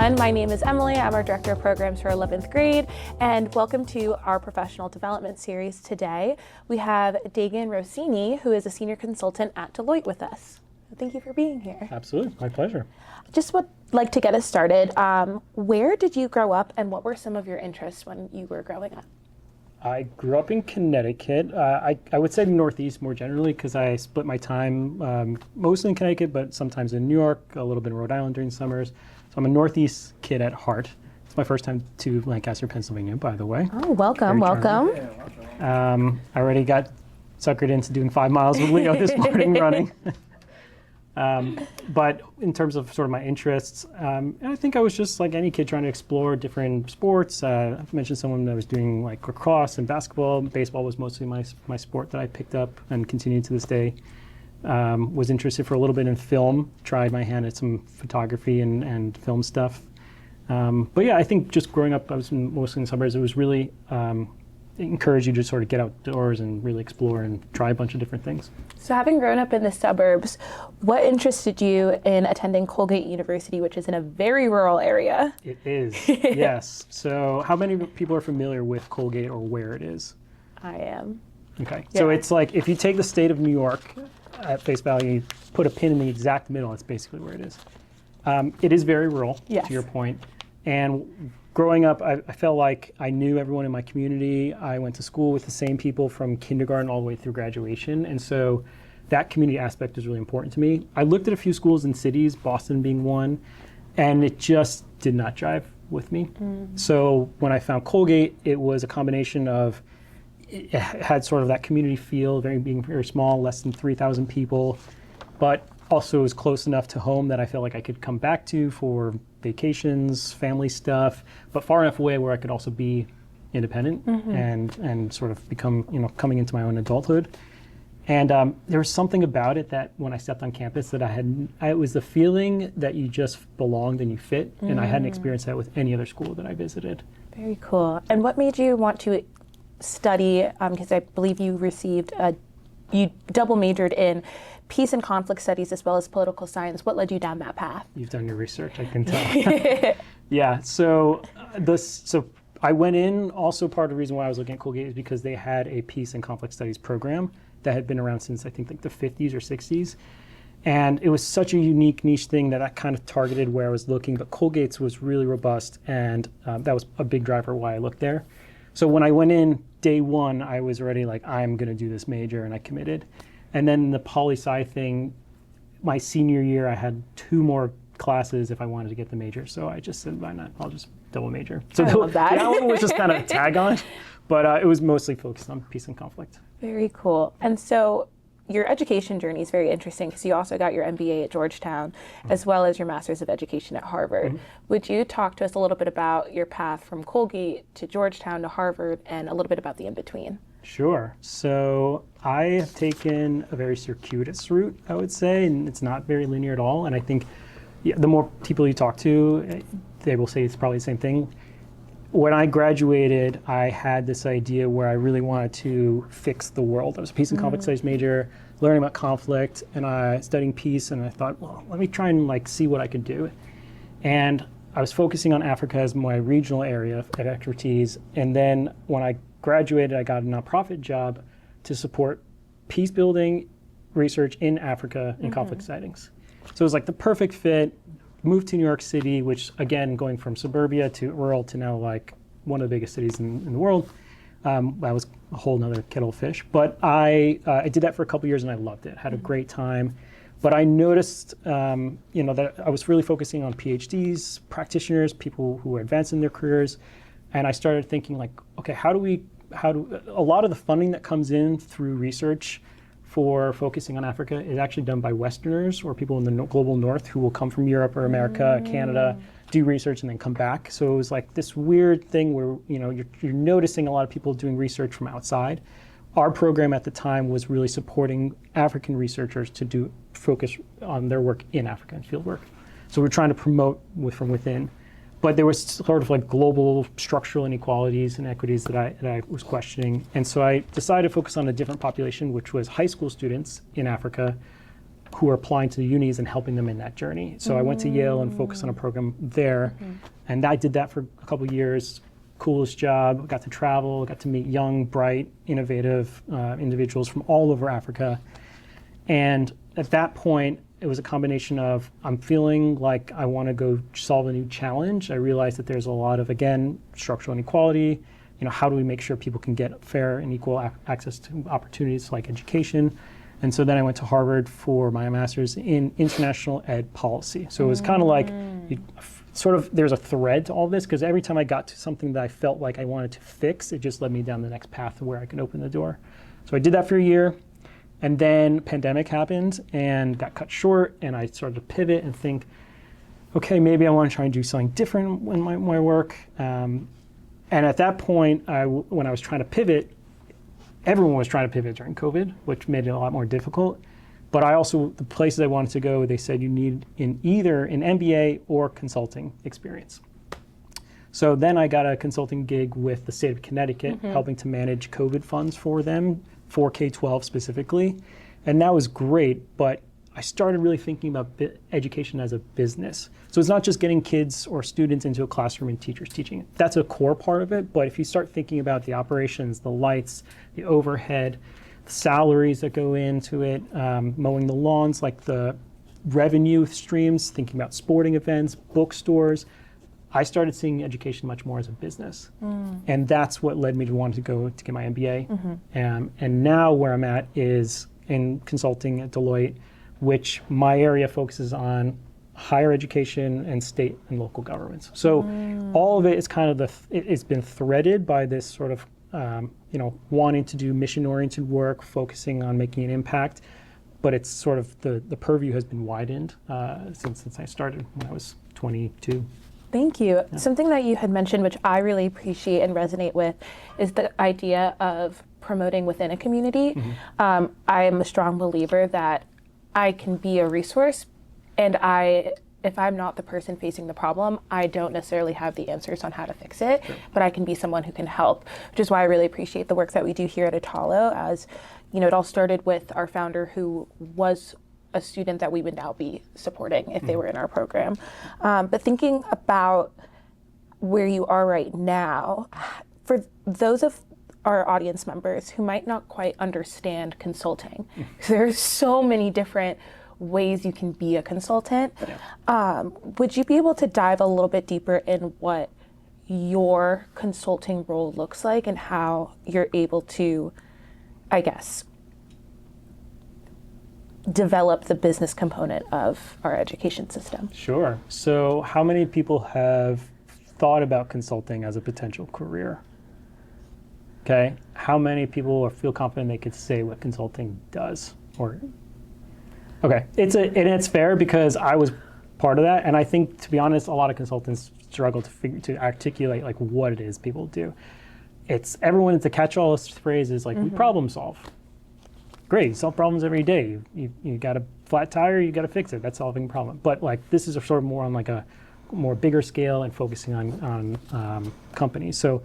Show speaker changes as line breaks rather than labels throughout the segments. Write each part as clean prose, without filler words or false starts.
everyone. My name is Emily. I'm our Director of Programs for 11th grade, and welcome to our Professional Development Series. Today, we have Dagan Rossini, who is a Senior Consultant at Deloitte with us. Thank you for being here.
Absolutely, my pleasure.
Just would like to get us started. Where did you grow up, and what were some of your interests when you were growing up?
I grew up in Connecticut. I would say the Northeast more generally because I split my time mostly in Connecticut, but sometimes in New York, a little bit in Rhode Island during summers. So I'm a Northeast kid at heart. It's my first time to Lancaster, Pennsylvania, by the way.
Oh, welcome, welcome.
I already got suckered into doing 5 miles with Leo this morning running. But in terms of sort of my interests, I think I was just like any kid trying to explore different sports. I've mentioned someone that was doing like lacrosse and basketball. Baseball was mostly my sport that I picked up and continue to this day. Was interested for a little bit in film, tried my hand at some photography and film stuff. But yeah, I think just growing up, I was mostly in the suburbs. It was really encourage you to sort of get outdoors and really explore and try a bunch of different things.
So having grown up in the suburbs, what interested you in attending Colgate University, which is in a very rural area?
It is, yes. So how many people are familiar with Colgate or where it is?
I am.
Okay,
Yeah.
So it's like if you take the state of New York at face value, put a pin in the exact middle, that's basically where it is. It is very rural,
Yes.
to your point. And growing up, I felt like I knew everyone in my community. I went to school with the same people from kindergarten all the way through graduation. And so that community aspect is really important to me. I looked at a few schools in cities, Boston being one, and it just did not jive with me. So when I found Colgate, it was a combination of, it had sort of that community feel, being very small, less than 3,000 people, but also was close enough to home that I felt like I could come back to for vacations, family stuff, but far enough away where I could also be independent and sort of become, coming into my own adulthood. And there was something about it that when I stepped on campus that it was the feeling that you just belonged and you fit, and I hadn't experienced that with any other school that I visited.
Very cool. And what made you want to study, because I believe you double majored in peace and conflict studies as well as political science. What led you down that path?
You've done your research, I can tell. Yeah, so I went in, also part of the reason why I was looking at Colgate is because they had a peace and conflict studies program that had been around since I think like the 50s or 60s. And it was such a unique niche thing that I kind of targeted where I was looking, but Colgate's was really robust, and that was a big driver why I looked there. So when I went in day one, I was already like, I'm going to do this major, and I committed. And then the poli-sci thing, my senior year, I had 2 more classes if I wanted to get the major. So I just said, why not? I'll just double major. So
I love that.
That one was just kind of a tag on, but it was mostly focused on peace and conflict.
Very cool. And so your education journey is very interesting because you also got your MBA at Georgetown as well as your Master's of Education at Harvard. Would you talk to us a little bit about your path from Colgate to Georgetown to Harvard and a little bit about the in-between?
Sure. So I have taken a very circuitous route, I would say, and it's not very linear at all. And I think the more people you talk to, they will say it's probably the same thing. When I graduated, I had this idea where I really wanted to fix the world. I was a peace and conflict studies major, learning about conflict, and studying peace, and I thought, well, let me try and see what I could do. And I was focusing on Africa as my regional area of expertise, and then when I graduated, I got a nonprofit job to support peace building research in Africa in conflict settings. So it was like the perfect fit. Moved to New York City, which again, going from suburbia to rural to now like one of the biggest cities in the world, that was a whole nother kettle of fish. But I did that for a couple years and I loved it. Had a great time. But I noticed, that I was really focusing on PhDs, practitioners, people who were advancing their careers, and I started thinking like, okay, how do a lot of the funding that comes in through research for focusing on Africa is actually done by Westerners or people in the global north who will come from Europe or America, Canada, do research and then come back. So it was like this weird thing where you're noticing a lot of people doing research from outside. Our program at the time was really supporting African researchers to focus on their work in Africa and field work. So we're trying to promote from within. But there was sort of like global structural inequalities and equities that I was questioning. And so I decided to focus on a different population, which was high school students in Africa who are applying to the unis and helping them in that journey. So I went to Yale and focused on a program there. And I did that for a couple of years. Coolest job, got to travel, got to meet young, bright, innovative individuals from all over Africa. And at that point, it was a combination of, I'm feeling like I want to go solve a new challenge. I realized that there's a lot of, again, structural inequality. How do we make sure people can get fair and equal access to opportunities like education? And so then I went to Harvard for my master's in international ed policy. So it was kind of like, there's a thread to all this, because every time I got to something that I felt like I wanted to fix, it just led me down the next path where I could open the door. So I did that for a year. And then pandemic happened and got cut short, and I started to pivot and think, okay, maybe I want to try and do something different in my work. And at that point, when I was trying to pivot, everyone was trying to pivot during COVID, which made it a lot more difficult. But the places I wanted to go, they said you need either an MBA or consulting experience. So then I got a consulting gig with the state of Connecticut, helping to manage COVID funds for them, for K-12 specifically. And that was great, but I started really thinking about education as a business. So it's not just getting kids or students into a classroom and teachers teaching it. That's a core part of it, but if you start thinking about the operations, the lights, the overhead, the salaries that go into it, mowing the lawns, like the revenue streams, thinking about sporting events, bookstores, I started seeing education much more as a business. And that's what led me to want to go to get my MBA. And now where I'm at is in consulting at Deloitte, which my area focuses on higher education and state and local governments. So all of it is kind of it's been threaded by this sort of, wanting to do mission-oriented work, focusing on making an impact. But it's sort of the purview has been widened since I started when I was 22.
Thank you. Yeah. Something that you had mentioned, which I really appreciate and resonate with, is the idea of promoting within a community. I am a strong believer that I can be a resource, and if I'm not the person facing the problem, I don't necessarily have the answers on how to fix it, but I can be someone who can help, which is why I really appreciate the work that we do here at Attollo. As it all started with our founder, who was a student that we would now be supporting if they were in our program. But thinking about where you are right now, for those of our audience members who might not quite understand consulting, there are so many different ways you can be a consultant. Would you be able to dive a little bit deeper in what your consulting role looks like and how you're able to, I guess, develop the business component of our education system?
Sure. So how many people have thought about consulting as a potential career? Okay. How many people feel confident they could say what consulting does? Okay. It's fair because I was part of that. And I think, to be honest, a lot of consultants struggle to articulate like what it is people do. It's the catch-all phrase is like, we problem solve. Great, you solve problems every day. You got a flat tire, you got to fix it. That's solving a problem. But like this is sort of more on like a more bigger scale and focusing on companies. So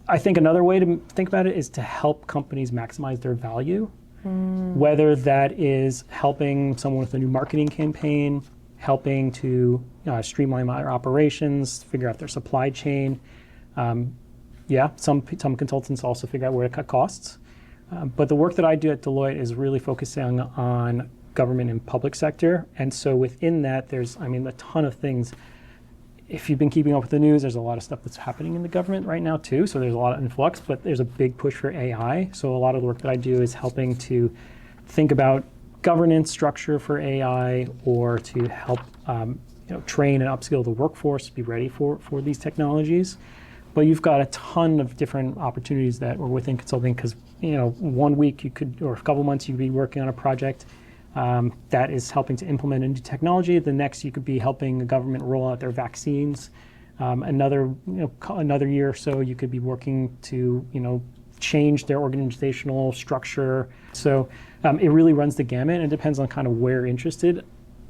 I think another way to think about it is to help companies maximize their value, whether that is helping someone with a new marketing campaign, helping to streamline their operations, figure out their supply chain. Some consultants also figure out where to cut costs. But the work that I do at Deloitte is really focusing on government and public sector. And so within that, there's, a ton of things. If you've been keeping up with the news, there's a lot of stuff that's happening in the government right now too. So there's a lot of influx, but there's a big push for AI. So a lot of the work that I do is helping to think about governance structure for AI, or to help train and upskill the workforce to be ready for these technologies. But you've got a ton of different opportunities that are within consulting, because 1 week you could, or a couple months you could be working on a project that is helping to implement a new technology. The next you could be helping the government roll out their vaccines. Another year or so you could be working to change their organizational structure. So it really runs the gamut, and it depends on kind of where you're interested.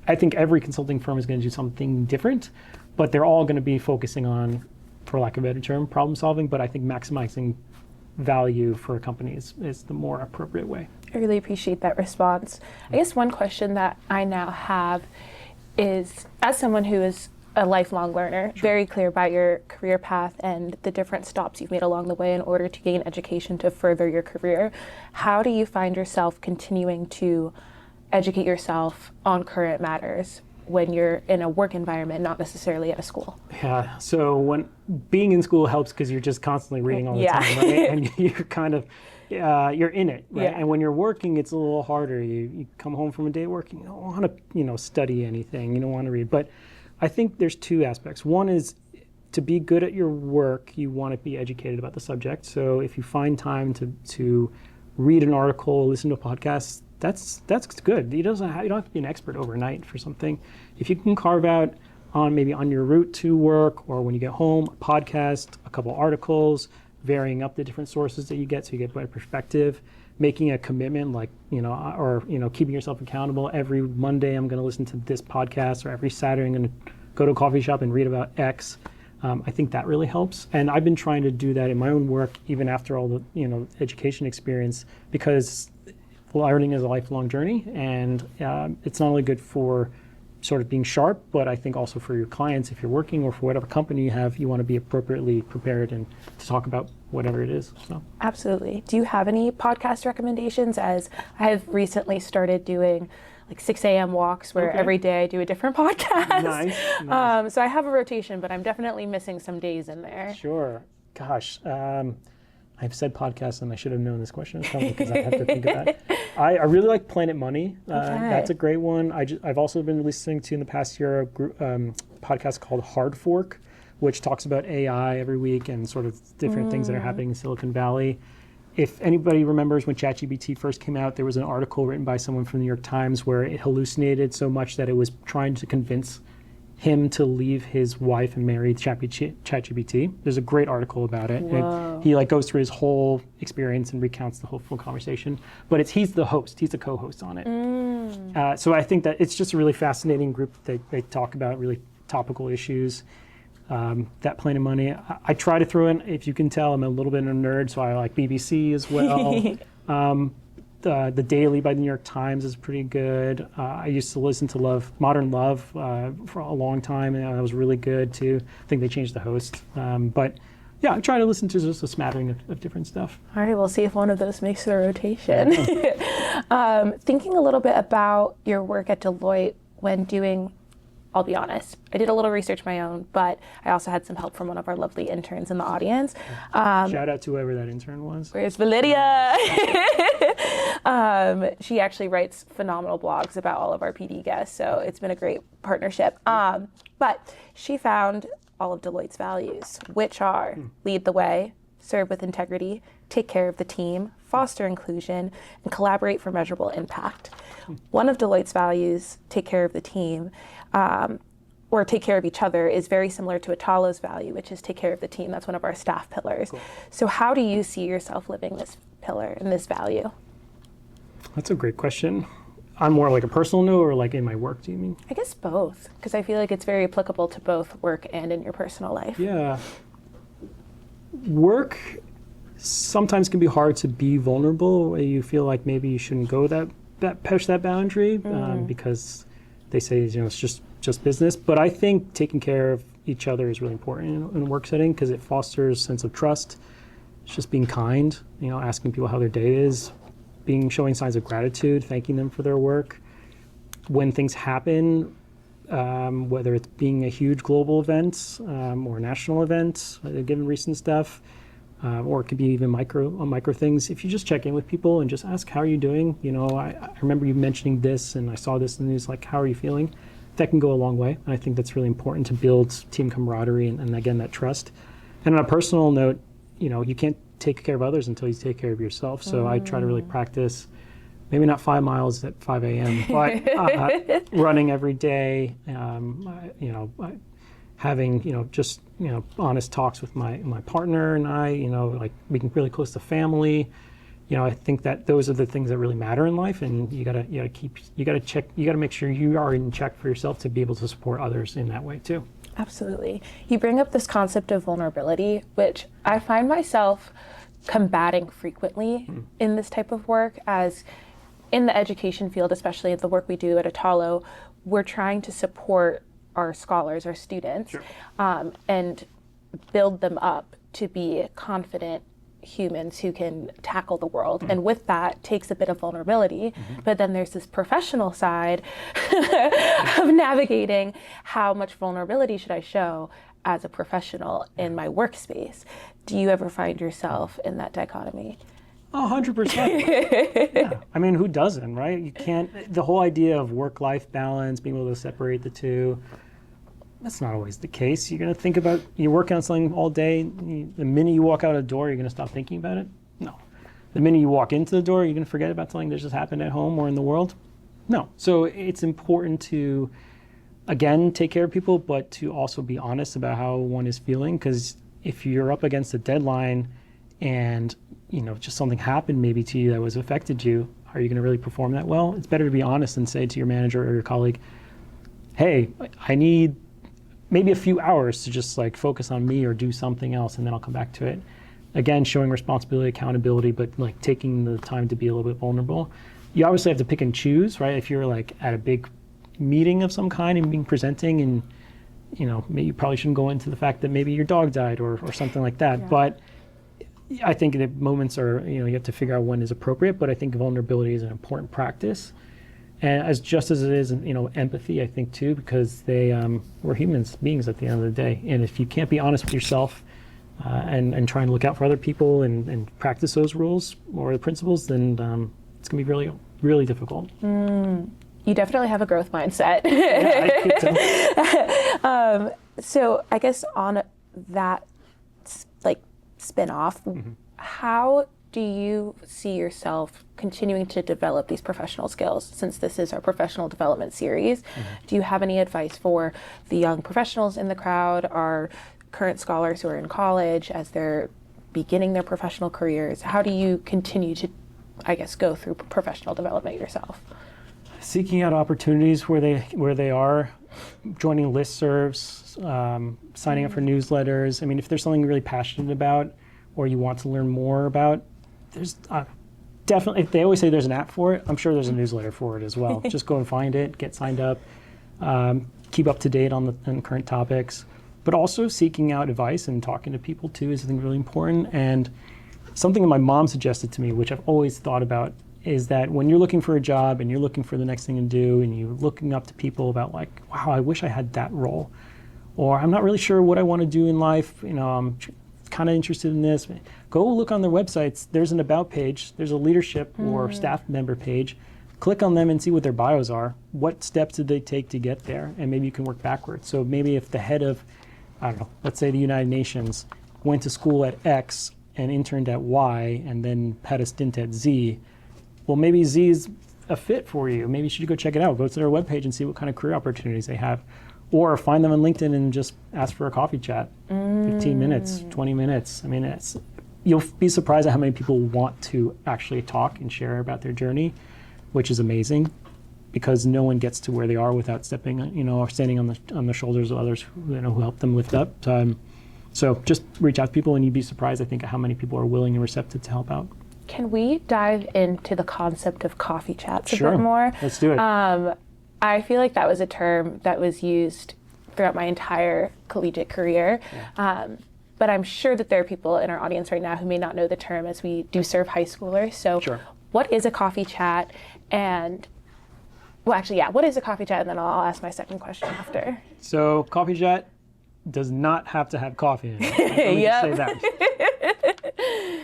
I think every consulting firm is going to do something different, but they're all going to be focusing on, for lack of a better term, problem solving, but I think maximizing value for a company is the more appropriate way.
I really appreciate that response. I guess one question that I now have is, as someone who is a lifelong learner, very clear about your career path and the different stops you've made along the way in order to gain education to further your career, how do you find yourself continuing to educate yourself on current matters when you're in a work environment, not necessarily at a school?
Yeah, so when being in school helps because you're just constantly reading all the time, right? And you're kind of, you're in it, right?
Yeah.
And when you're working, it's a little harder. You come home from a day working, you don't want to, study anything. You don't want to read. But I think there's two aspects. One is to be good at your work, you want to be educated about the subject. So if you find time to read an article, listen to a podcast, that's good. You don't have to be an expert overnight for something. If you can carve out on your route to work or when you get home, a podcast, a couple articles, varying up the different sources that you get so you get better perspective, making a commitment keeping yourself accountable. Every Monday I'm going to listen to this podcast, or every Saturday I'm going to go to a coffee shop and read about X. I think that really helps. And I've been trying to do that in my own work, even after all the education experience, because learning is a lifelong journey, and it's not only good for sort of being sharp, but I think also for your clients, if you're working or for whatever company you have, you want to be appropriately prepared and to talk about whatever it is. So.
Absolutely. Do you have any podcast recommendations? As I have recently started doing like 6 a.m. walks where every day I do a different podcast.
Nice.
So I have a rotation, but I'm definitely missing some days in there.
Sure. Gosh. I've said podcasts, and I should have known this question was coming because I have to think of that. I really like Planet Money. That's a great one. I've also been listening to in the past year a podcast called Hard Fork, which talks about AI every week and sort of different things that are happening in Silicon Valley. If anybody remembers when ChatGPT first came out, there was an article written by someone from the New York Times where it hallucinated so much that it was trying to convince him to leave his wife and marry ChatGPT. There's a great article about it. He goes through his whole experience and recounts the whole full conversation. But he's the host. He's the co-host on it. So I think that it's just a really fascinating group. They talk about really topical issues. That Planet Money. I try to throw in, if you can tell, I'm a little bit of a nerd, so I like BBC as well. The Daily by the New York Times is pretty good. I used to listen to Modern Love for a long time, and that was really good too. I think they changed the host. But yeah, I try to listen to just a smattering of different stuff.
All right, we'll see if one of those makes the rotation. Thinking a little bit about your work at Deloitte when doing, I'll be honest, I did a little research of my own, but I also had some help from one of our lovely interns in the audience.
Shout out to whoever that intern was.
Where's Validia? She actually writes phenomenal blogs about all of our PD guests, so it's been a great partnership. But she found all of Deloitte's values, which are lead the way, serve with integrity, take care of the team, foster inclusion, and collaborate for measurable impact. One of Deloitte's values, take care of the team, or take care of each other, is very similar to Attollo's value, which is take care of the team. That's one of our staff pillars. Cool. So how do you see yourself living this pillar and this value?
That's a great question. On more like a personal note, or like in my work, do you mean?
I guess both, because I feel like it's very applicable to both work and in your personal life.
Yeah. Work sometimes can be hard to be vulnerable. You feel like maybe you shouldn't go push that boundary because they say it's just business. But I think taking care of each other is really important in a work setting because it fosters a sense of trust. It's just being kind, asking people how their day is, showing signs of gratitude, thanking them for their work. When things happen, whether it's being a huge global event or a national event, given recent stuff, or it could be even micro things. If you just check in with people and just ask, how are you doing? I remember you mentioning this and I saw this in the news, like, how are you feeling? That can go a long way. And I think that's really important to build team camaraderie and again, that trust. And on a personal note, you can't take care of others until you take care of yourself. So I try to really practice, maybe not 5 miles at 5 a.m., but running every day, having, honest talks with my partner and I, being really close to family. I think that those are the things that really matter in life, and you gotta make sure you are in check for yourself to be able to support others in that way too.
Absolutely. You bring up this concept of vulnerability, which I find myself combating frequently in this type of work? As in the education field, especially the work we do at Attollo, we're trying to support our scholars, our students, and build them up to be confident humans who can tackle the world. And with that takes a bit of vulnerability, but then there's this professional side of navigating how much vulnerability should I show as a professional in my workspace. Do you ever find yourself in that dichotomy?
100%. Yeah. I mean, who doesn't, right? You can't, the whole idea of work-life balance, being able to separate the two, that's not always the case. You're going to think about, you're working on something all day, the minute you walk out a door, you're going to stop thinking about it? No. The minute you walk into the door, you're going to forget about something that just happened at home or in the world? No. So it's important to, again, take care of people, but to also be honest about how one is feeling, because if you're up against a deadline and, you know, just something happened maybe to you that was affected you, are you going to really perform that well? It's better to be honest and say to your manager or your colleague, hey, I need maybe a few hours to just like focus on me or do something else, and then I'll come back to it. Again, showing responsibility, accountability, but like taking the time to be a little bit vulnerable. You obviously have to pick and choose, right? If you're like at a big meeting of some kind and being presenting, and you know, maybe you probably shouldn't go into the fact that maybe your dog died or something like that. But I think that moments are, you know, you have to figure out when is appropriate, but I think vulnerability is an important practice. And as just as it is, you know, empathy, I think too, because we're humans beings at the end of the day. And if you can't be honest with yourself and try and look out for other people and practice those rules or the principles, then it's going to be really, really difficult.
You definitely have a growth mindset.
Yeah, I think so.
So I guess on that like spin-off, how do you see yourself continuing to develop these professional skills, since this is our professional development series? Do you have any advice for the young professionals in the crowd, our current scholars who are in college as they're beginning their professional careers? How do you continue to, I guess, go through professional development yourself?
Seeking out opportunities where they are, joining listservs, signing up for newsletters. I mean, if there's something you're really passionate about or you want to learn more about, there's definitely, if they always say there's an app for it, I'm sure there's a newsletter for it as well. Just go and find it, get signed up, keep up to date on the current topics, but also seeking out advice and talking to people too is, I think, really important. And something that my mom suggested to me, which I've always thought about, is that when you're looking for a job and you're looking for the next thing to do and you're looking up to people about like, wow, I wish I had that role, or I'm not really sure what I want to do in life, you know, I'm kind of interested in this, go look on their websites. There's an about page, there's a leadership or staff member page. Click on them and see what their bios are. What steps did they take to get there? And maybe you can work backwards. So maybe if the head of, I don't know, let's say the United Nations went to school at X and interned at Y and then had a stint at Z, well, maybe Z is a fit for you. Maybe you should go check it out. Go to their webpage and see what kind of career opportunities they have. Or find them on LinkedIn and just ask for a coffee chat. 15 minutes, 20 minutes. I mean, you'll be surprised at how many people want to actually talk and share about their journey, which is amazing, because no one gets to where they are without stepping, you know, or standing on the shoulders of others who, you know, who help them lift up. So just reach out to people, and you'd be surprised, I think, at how many people are willing and receptive to help out.
Can we dive into the concept of coffee chats a
Sure.
bit more?
Let's do it.
I feel like that was a term that was used throughout my entire collegiate career. But I'm sure that there are people in our audience right now who may not know the term, as we do serve high schoolers. So
Sure.
What is a coffee chat? And, well, actually, yeah, what is a coffee chat? And then I'll ask my second question after.
So coffee chat does not have to have coffee in it. Let me just say that.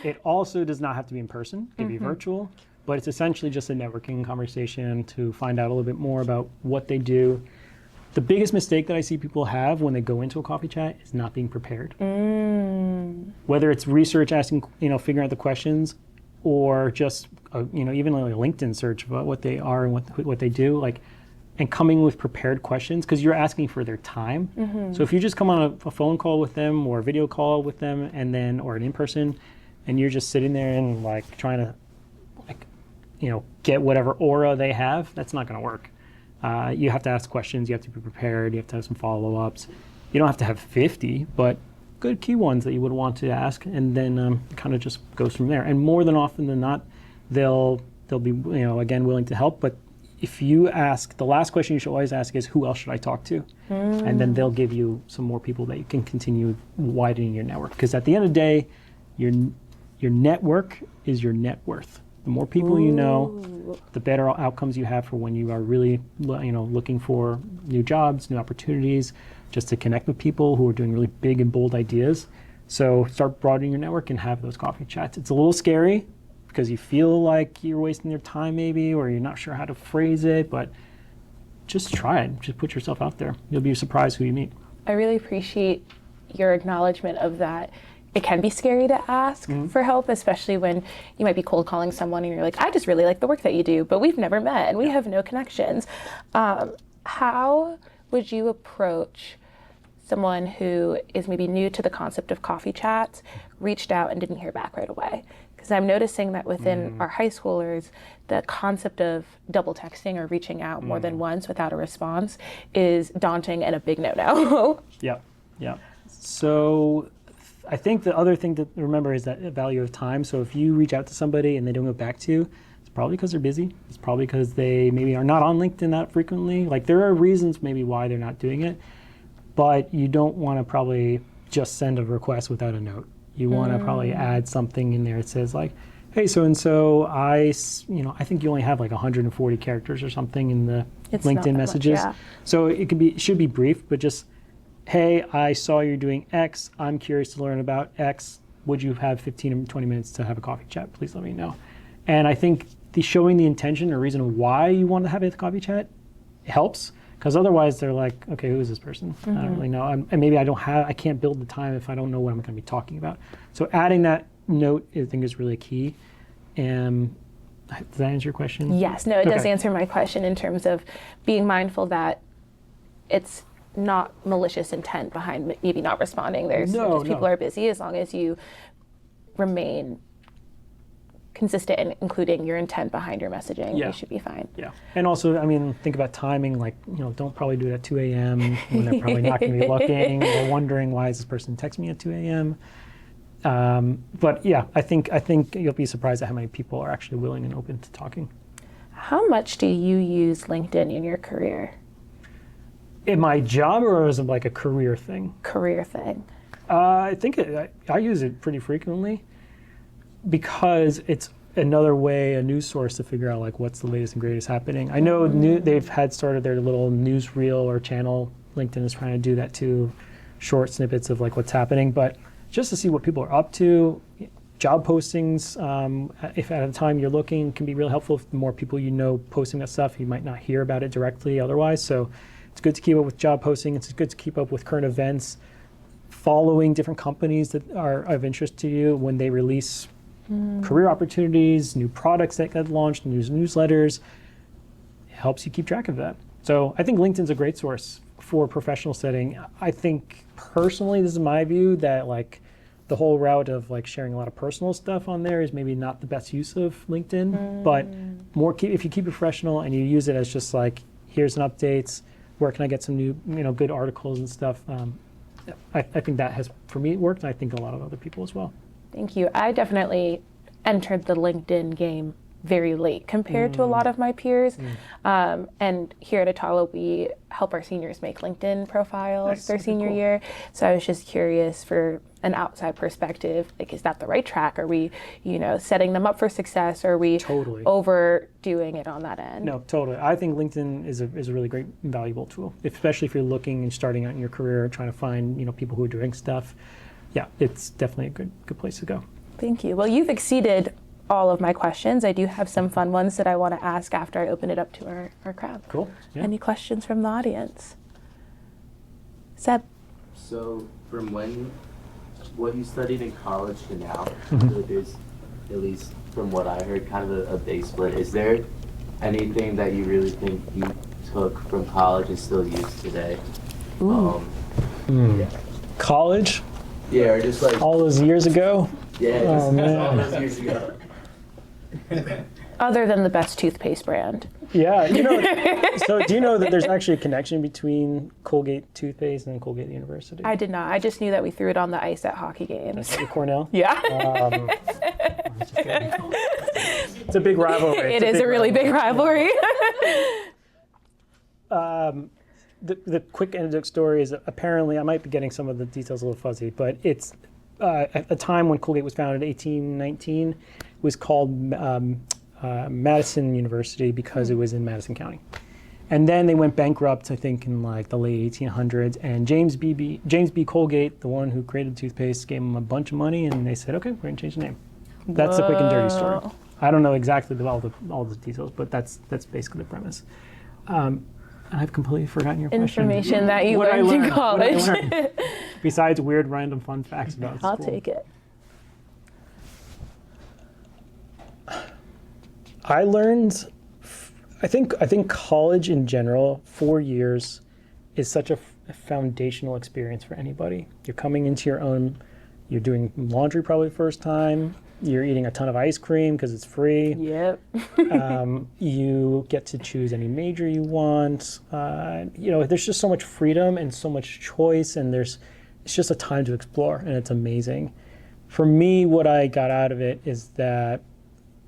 It also does not have to be in person. It can be virtual, but it's essentially just a networking conversation to find out a little bit more about what they do. The biggest mistake that I see people have when they go into a coffee chat is not being prepared. Whether it's research, asking, you know, figuring out the questions, or just, you know, even like a LinkedIn search about what they are and what they do, like, and coming with prepared questions, because you're asking for their time. So if you just come on a phone call with them or a video call with them, and then, or an in-person, and you're just sitting there and like trying to, like, you know, get whatever aura they have, that's not going to work. You have to ask questions, you have to be prepared, you have to have some follow-ups. You don't have to have 50, but good key ones that you would want to ask, and then kind of just goes from there. And more than often than not, they'll be, again, willing to help. But if you ask, the last question you should always ask is, who else should I talk to? And then they'll give you some more people that you can continue widening your network. Because at the end of the day, your network is your net worth. The more people you know, the better outcomes you have for when you are really, looking for new jobs, new opportunities, just to connect with people who are doing really big and bold ideas. So start broadening your network and have those coffee chats. It's a little scary because you feel like you're wasting your time maybe, or you're not sure how to phrase it, but just try it. Just put yourself out there. You'll be surprised who you meet.
I really appreciate your acknowledgement of that. It can be scary to ask for help, especially when you might be cold calling someone and you're like, I just really like the work that you do, but we've never met and we have no connections. How would you approach someone who is maybe new to the concept of coffee chats, reached out and didn't hear back right away? Because I'm noticing that within our high schoolers, the concept of double texting or reaching out more than once without a response is daunting and a big no-no.
Yeah. So I think the other thing to remember is that value of time. So if you reach out to somebody and they don't get back to you, it's probably because they're busy. It's probably because they maybe are not on LinkedIn that frequently. Like, there are reasons maybe why they're not doing it, but you don't want to probably just send a request without a note. You want to probably add something in there that says like, hey, so-and-so, I think you only have like 140 characters or something in the LinkedIn messages.
Much, yeah.
So it should be brief, but just, hey, I saw you're doing X. I'm curious to learn about X. Would you have 15 or 20 minutes to have a coffee chat? Please let me know. And I think showing the intention or reason why you want to have a coffee chat helps, because otherwise they're like, okay, who is this person? I don't really know. And maybe I can't build the time if I don't know what I'm going to be talking about. So adding that note, I think, is really key. And does that answer your question?
Yes, no, it does answer my question in terms of being mindful that it's not malicious intent behind maybe not responding. People are busy. As long as you remain consistent in including your intent behind your messaging, you should be fine.
Yeah. And also, think about timing. Like, don't probably do it at 2 a.m. when they're probably not going to be looking or wondering, why is this person texting me at 2 a.m.? But yeah, I think you'll be surprised at how many people are actually willing and open to talking.
How much do you use LinkedIn in your career?
In my job, or is it like a career thing?
Career thing.
I think I use it pretty frequently because it's another way, a news source to figure out like what's the latest and greatest happening. I know they've started their little news reel or channel. LinkedIn is trying to do that too, short snippets of like what's happening, but just to see what people are up to. Job postings, if at a time you're looking, can be real helpful. If the more people posting that stuff, you might not hear about it directly otherwise. So it's good to keep up with job posting. It's good to keep up with current events, following different companies that are of interest to you when they release career opportunities, new products that get launched, newsletters. It helps you keep track of that. So I think LinkedIn's a great source for professional setting. I think personally, this is my view, that like the whole route of like sharing a lot of personal stuff on there is maybe not the best use of LinkedIn, but if you keep it professional and you use it as just like, here's an updates, where can I get some new, good articles and stuff. I think that has, for me, worked, and I think a lot of other people as well.
Thank you. I definitely entered the LinkedIn game very late compared to a lot of my peers. And here at Attollo, we help our seniors make LinkedIn profiles their senior year. So I was just curious, for an outside perspective, like, is that the right track? Are we, setting them up for success? Or are we overdoing it on that end?
No, totally. I think LinkedIn is a really great and valuable tool, especially if you're looking and starting out in your career, trying to find, people who are doing stuff. Yeah, it's definitely a good place to go.
Thank you. Well, you've exceeded all of my questions. I do have some fun ones that I want to ask after I open it up to our crowd.
Cool. Yeah.
Any questions from the audience? Seb?
So from what you studied in college to now, I feel like there's, at least from what I heard, kind of a big split. Is there anything that you really think you took from college and still use today?
Yeah. College?
Yeah, or just like
all those years ago?
Yeah,
oh, man.
all those years ago.
Other than the best toothpaste brand.
Yeah, so do you know that there's actually a connection between Colgate toothpaste and Colgate University?
I did not. I just knew that we threw it on the ice at hockey games.
That's at Cornell?
Yeah.
I'm just kidding. It's a big rivalry.
It is a really big rivalry.
The quick anecdote story is apparently, I might be getting some of the details a little fuzzy, but it's at the time when Colgate was founded, 1819, it was called Madison University because it was in Madison County. And then they went bankrupt, I think, in like the late 1800s. And James B. Colgate, the one who created toothpaste, gave them a bunch of money, and they said, "Okay, we're gonna change the name." That's the quick and dirty story.
Whoa.
I don't know exactly all the details, but that's basically the premise. I've completely forgotten your question.
Information that you
What I
learned in
learned, what I
college.
learned. Besides weird random fun facts about
I'll
school.
take it.
I learned, I think college in general, 4 years is such a foundational experience for anybody. You're coming into your own, you're doing laundry probably the first time, you're eating a ton of ice cream because it's free.
Yep.
You get to choose any major you want. There's just so much freedom and so much choice, and it's just a time to explore, and it's amazing. For me, what I got out of it is that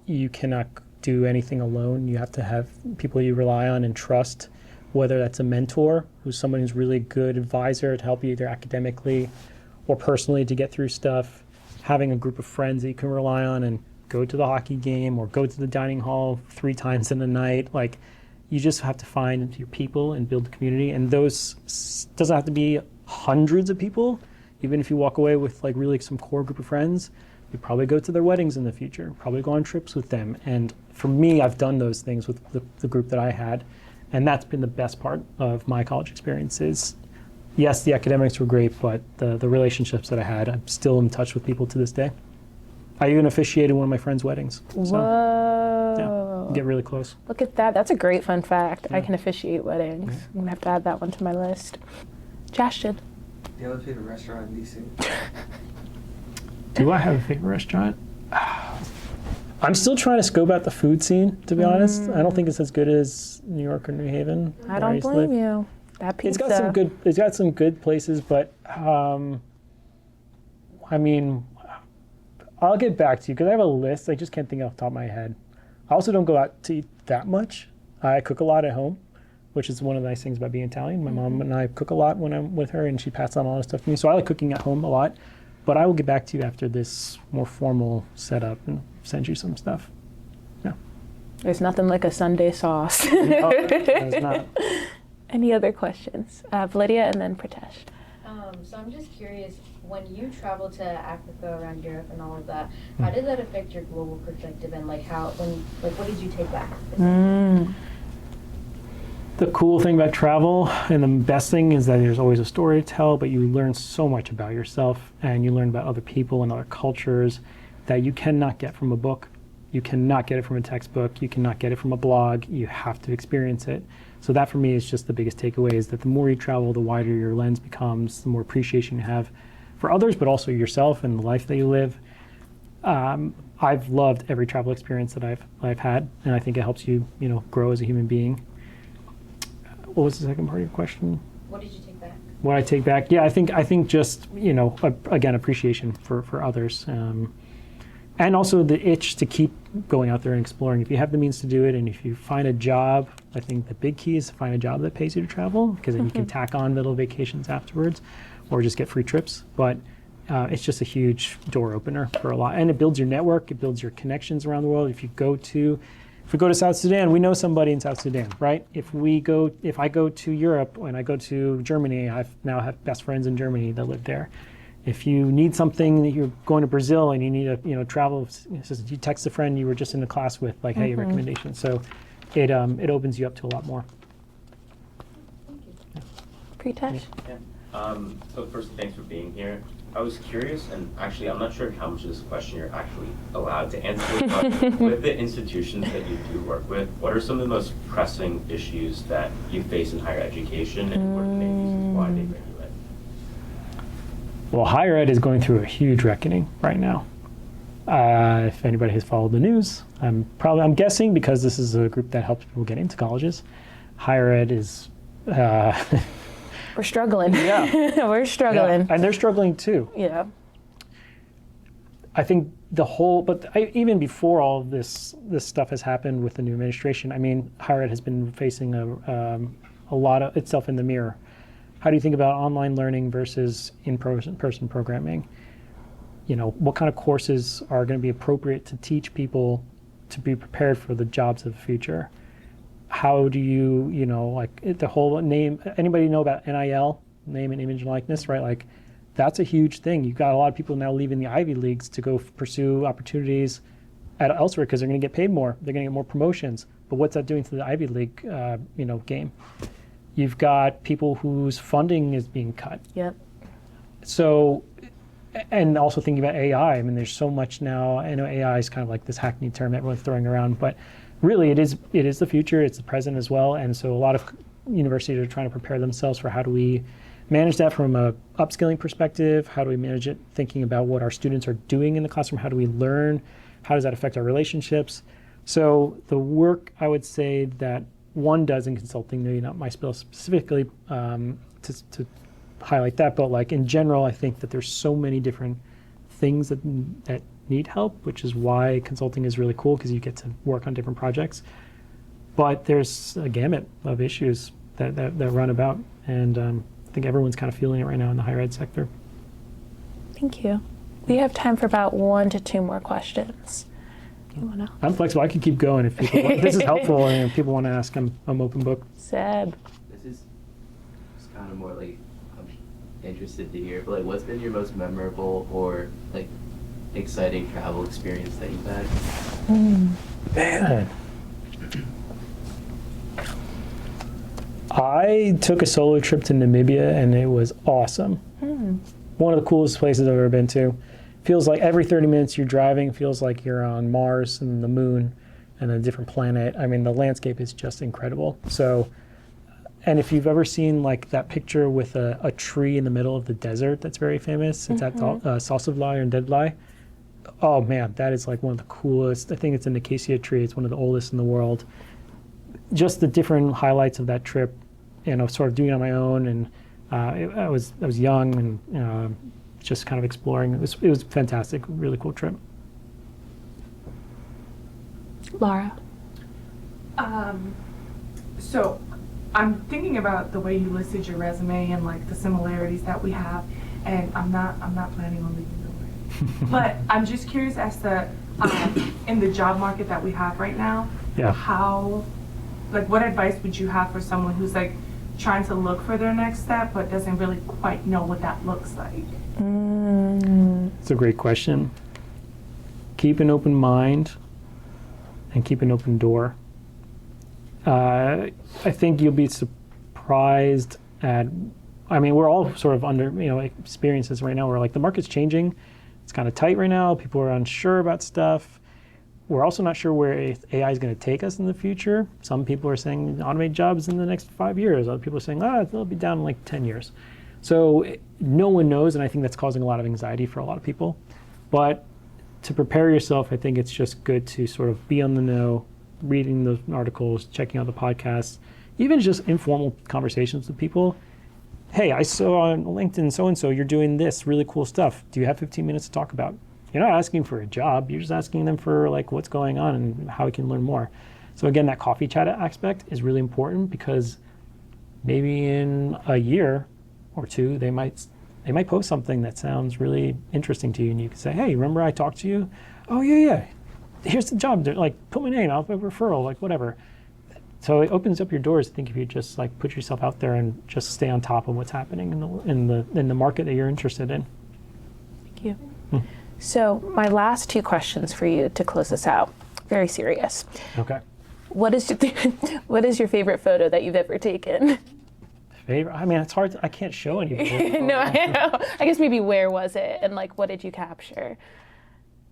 you cannot do anything alone. You have to have people you rely on and trust, whether that's a mentor, who's someone who's really good advisor to help you either academically or personally to get through stuff, having a group of friends that you can rely on and go to the hockey game or go to the dining hall 3 times in a night. Like, you just have to find your people and build a community. And those doesn't have to be hundreds of people. Even if you walk away with like really some core group of friends, you probably go to their weddings in the future, probably go on trips with them. And for me, I've done those things with the group that I had. And that's been the best part of my college experiences. Yes, the academics were great, but the relationships that I had, I'm still in touch with people to this day. I even officiated one of my friend's weddings. So,
Whoa.
yeah, get really close.
Look at that. That's a great fun fact.
Yeah.
I can officiate weddings. I'm going to have to add that one to my list. Justin.
Do you have a favorite restaurant in DC?
Do I have a favorite restaurant? I'm still trying to scope out the food scene, to be honest. I don't think it's as good as New York or New Haven.
I
where
don't
used to
blame
live.
you. That pizza.
It's got some good places, but I mean, I'll get back to you because I have a list. I just can't think off the top of my head. I also don't go out to eat that much. I cook a lot at home, which is one of the nice things about being Italian. My mom and I cook a lot when I'm with her, and she passes on all this stuff to me. So I like cooking at home a lot. But I will get back to you after this more formal setup and send you some stuff. Yeah.
There's nothing like a Sunday sauce.
No, there's not.
Any other questions? Validia and then Pritesh.
So I'm just curious, when you travel to Africa, around Europe and all of that, how did that affect your global perspective, and what did you take back?
The cool thing about travel and the best thing is that there's always a story to tell, but you learn so much about yourself and you learn about other people and other cultures that you cannot get from a book. You cannot get it from a textbook. You cannot get it from a blog. You have to experience it. So that for me is just the biggest takeaway, is that the more you travel, the wider your lens becomes, the more appreciation you have for others, but also yourself and the life that you live. I've loved every travel experience that I've had, and I think it helps you, grow as a human being. What was the second part of your question?
What did you take back?
What I take back? Yeah, I think just, again, appreciation for others. And also the itch to keep going out there and exploring. If you have the means to do it, and if you find a job, I think the big key is to find a job that pays you to travel, because then you can tack on little vacations afterwards or just get free trips. But it's just a huge door opener for a lot. And it builds your network. It builds your connections around the world. If we go to South Sudan, we know somebody in South Sudan, right? If I go to Europe and I go to Germany, I now have best friends in Germany that live there. If you need something, that you're going to Brazil and you need a travel assistant, you text a friend you were just in the class with, like, hey, recommendation. So it opens you up to a lot more.
Pritesh?
Yeah. So first, thanks for being here. I was curious, and actually I'm not sure how much of this question you're actually allowed to answer, but with the institutions that you do work with, what are some of the most pressing issues that you face in higher education, and what are the main reasons why they bring you in?
Well, higher ed is going through a huge reckoning right now. If anybody has followed the news, I'm guessing because this is a group that helps people get into colleges. Higher ed is.
We're struggling.
Yeah.
We're struggling.
Yeah. And they're struggling too.
Yeah.
I think even before all of this stuff has happened with the new administration, I mean, higher ed has been facing a lot of itself in the mirror. How do you think about online learning versus in-person programming? What kind of courses are going to be appropriate to teach people to be prepared for the jobs of the future? How do you, like the whole name, anybody know about NIL, name and image likeness, right? Like that's a huge thing. You've got a lot of people now leaving the Ivy Leagues to go pursue opportunities elsewhere because they're going to get paid more. They're going to get more promotions. But what's that doing to the Ivy League, game? You've got people whose funding is being cut.
Yep.
So, and also thinking about AI. I mean, there's so much now. I know AI is kind of like this hackneyed term everyone's throwing around, but really it is the future. It's the present as well. And so a lot of universities are trying to prepare themselves for how do we manage that from a upskilling perspective? How do we manage it thinking about what our students are doing in the classroom? How do we learn? How does that affect our relationships? So the work I would say that one does in consulting, maybe not my skill specifically to highlight that, but like in general, I think that there's so many different things that need help, which is why consulting is really cool because you get to work on different projects. But there's a gamut of issues that run about, and I think everyone's kind of feeling it right now in the higher ed sector.
Thank you. We have time for about 1 to 2 more questions.
I'm flexible. I can keep going if people want. This is helpful, and if people want to ask, I'm open book.
Seb.
This is kind of more like I'm interested to hear, but like, what's been your most memorable or like exciting travel experience that you've had?
Man, I took a solo trip to Namibia, and it was awesome. One of the coolest places I've ever been to. Feels like every 30 minutes you're driving, feels like you're on Mars and the moon and a different planet. I mean, the landscape is just incredible. So, and if you've ever seen like that picture with a tree in the middle of the desert that's very famous, it's at Sosavly or Deadly. Oh man, that is like one of the coolest. I think it's an acacia tree. It's one of the oldest in the world. Just the different highlights of that trip, sort of doing it on my own. And I was young and just kind of exploring. It was fantastic, really cool trip.
Laura.
So I'm thinking about the way you listed your resume and like the similarities that we have, and I'm not planning on leaving nowhere. But I'm just curious as to in the job market that we have right now, what advice would you have for someone who's like trying to look for their next step but doesn't really quite know what that looks like?
It's a great question. Keep an open mind and keep an open door. I think you'll be surprised at, we're all sort of under, experiences right now where like the market's changing. It's kind of tight right now. People are unsure about stuff. We're also not sure where AI is going to take us in the future. Some people are saying automate jobs in the next 5 years. Other people are saying, it'll be down in like 10 years. So no one knows, and I think that's causing a lot of anxiety for a lot of people. But to prepare yourself, I think it's just good to sort of be on the know, reading the articles, checking out the podcasts, even just informal conversations with people. Hey, I saw on LinkedIn so-and-so, you're doing this really cool stuff. Do you have 15 minutes to talk about? You're not asking for a job. You're just asking them for like what's going on and how we can learn more. So again, that coffee chat aspect is really important because maybe in a year or two, they might post something that sounds really interesting to you, and you can say, "Hey, remember I talked to you? Oh yeah. Here's the job. They're like, put my name. I'll have a referral. Like whatever." So it opens up your doors. I think if you just like put yourself out there and just stay on top of what's happening in the market that you're interested in.
Thank you. So my last 2 questions for you to close this out. Very serious.
Okay.
What is your favorite photo that you've ever taken?
Favorite? It's hard. I can't show anybody.
No, I know. I guess maybe where was it, and like what did you capture?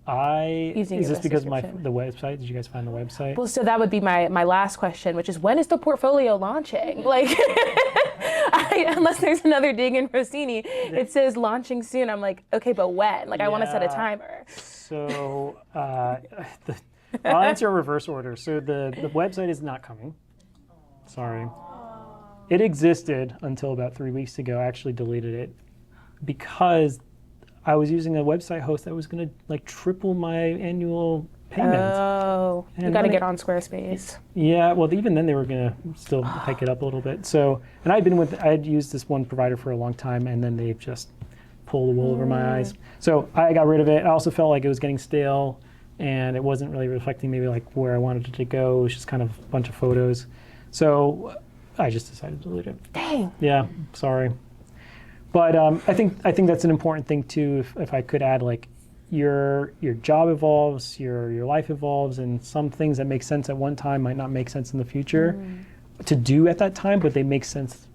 Is this because the website? Did you guys find the website?
Well, so that would be my last question, which is when is the portfolio launching? Like, unless there's another Dagan Rossini, it says launching soon. I'm like, okay, but when? Like, I want to set a timer.
So I'll answer in reverse order. So the website is not coming. Sorry. It existed until about 3 weeks ago. I actually deleted it because I was using a website host that was going to like triple my annual payment.
Oh, you got to get on Squarespace.
Yeah, well, even then they were going to still hike it up a little bit. So, and I had used this one provider for a long time, and then they've just pulled the wool over my eyes. So I got rid of it. I also felt like it was getting stale, and it wasn't really reflecting maybe like where I wanted it to go. It was just kind of a bunch of photos. So I just decided to delete it.
Dang.
Yeah, sorry. But I think that's an important thing too. If I could add, like your job evolves, your life evolves, and some things that make sense at one time might not make sense in the future to do at that time, but they make sense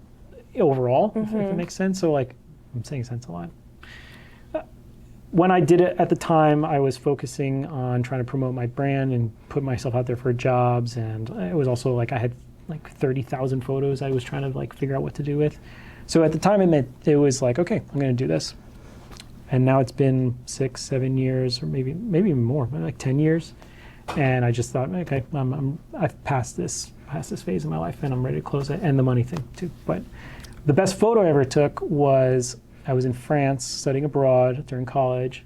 overall. If it makes sense. So like I'm saying sense a lot. When I did it at the time, I was focusing on trying to promote my brand and put myself out there for jobs, and it was also like I had like 30,000 photos I was trying to like figure out what to do with. So at the time it was like, okay, I'm going to do this. And now it's been 6, 7 years, or maybe even more, maybe like 10 years. And I just thought, okay, I've passed this phase of my life, and I'm ready to close it, and the money thing too. But the best photo I ever took was I was in France studying abroad during college,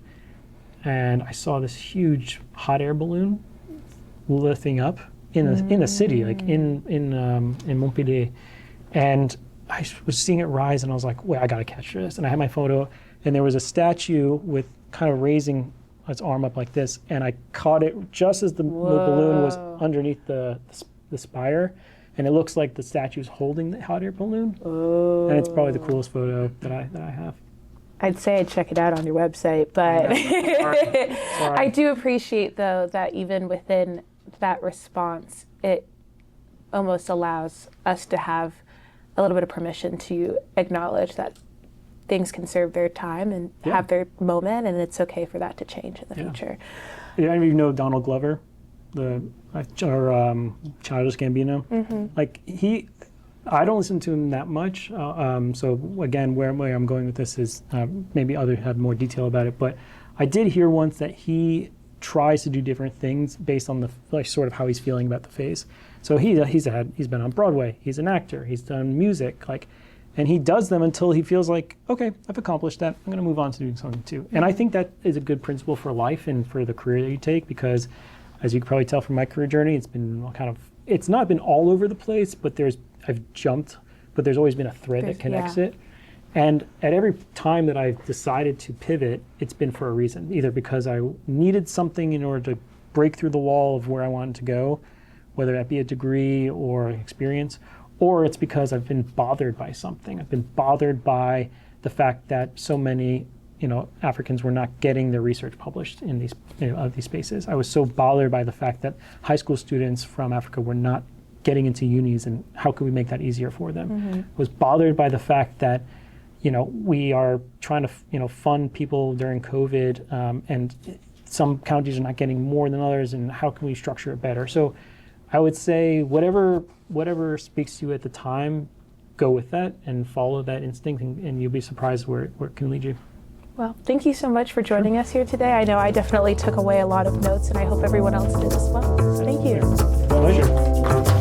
and I saw this huge hot air balloon lifting up in a city, like in Montpellier, and I was seeing it rise, and I was like, wait, I gotta catch this. And I had my photo, and there was a statue with kind of raising its arm up like this, and I caught it just as the balloon was underneath the spire, and it looks like the statue's holding the hot air balloon. Oh. And it's probably the coolest photo that I have.
I'd say I'd check it out on your website, but
Sorry.
I do appreciate though that even within that response, it almost allows us to have a little bit of permission to acknowledge that things can serve their time and have their moment, and it's okay for that to change in the future.
Yeah, I mean, you know Donald Glover, or Childish Gambino. Like I don't listen to him that much. So again, where I'm going with this is maybe others have more detail about it, but I did hear once that he tries to do different things based on the like sort of how he's feeling about the phase. So he's been on Broadway, he's an actor, he's done music, like, and he does them until he feels like, okay, I've accomplished that, I'm going to move on to doing something too. And I think that is a good principle for life and for the career that you take, because as you can probably tell from my career journey, it's not been all over the place, but I've jumped, but there's always been a thread that connects it. And at every time that I've decided to pivot, it's been for a reason, either because I needed something in order to break through the wall of where I wanted to go, whether that be a degree or experience, or it's because I've been bothered by something. I've been bothered by the fact that so many, Africans were not getting their research published in these spaces. I was so bothered by the fact that high school students from Africa were not getting into unis, and how could we make that easier for them? I was bothered by the fact that we are trying to fund people during COVID, and some counties are not getting more than others, and how can we structure it better? So I would say whatever speaks to you at the time, go with that and follow that instinct, and you'll be surprised where it can lead you.
Well, thank you so much for joining us here today. I know I definitely took away a lot of notes, and I hope everyone else did as well. Thank you.
Pleasure.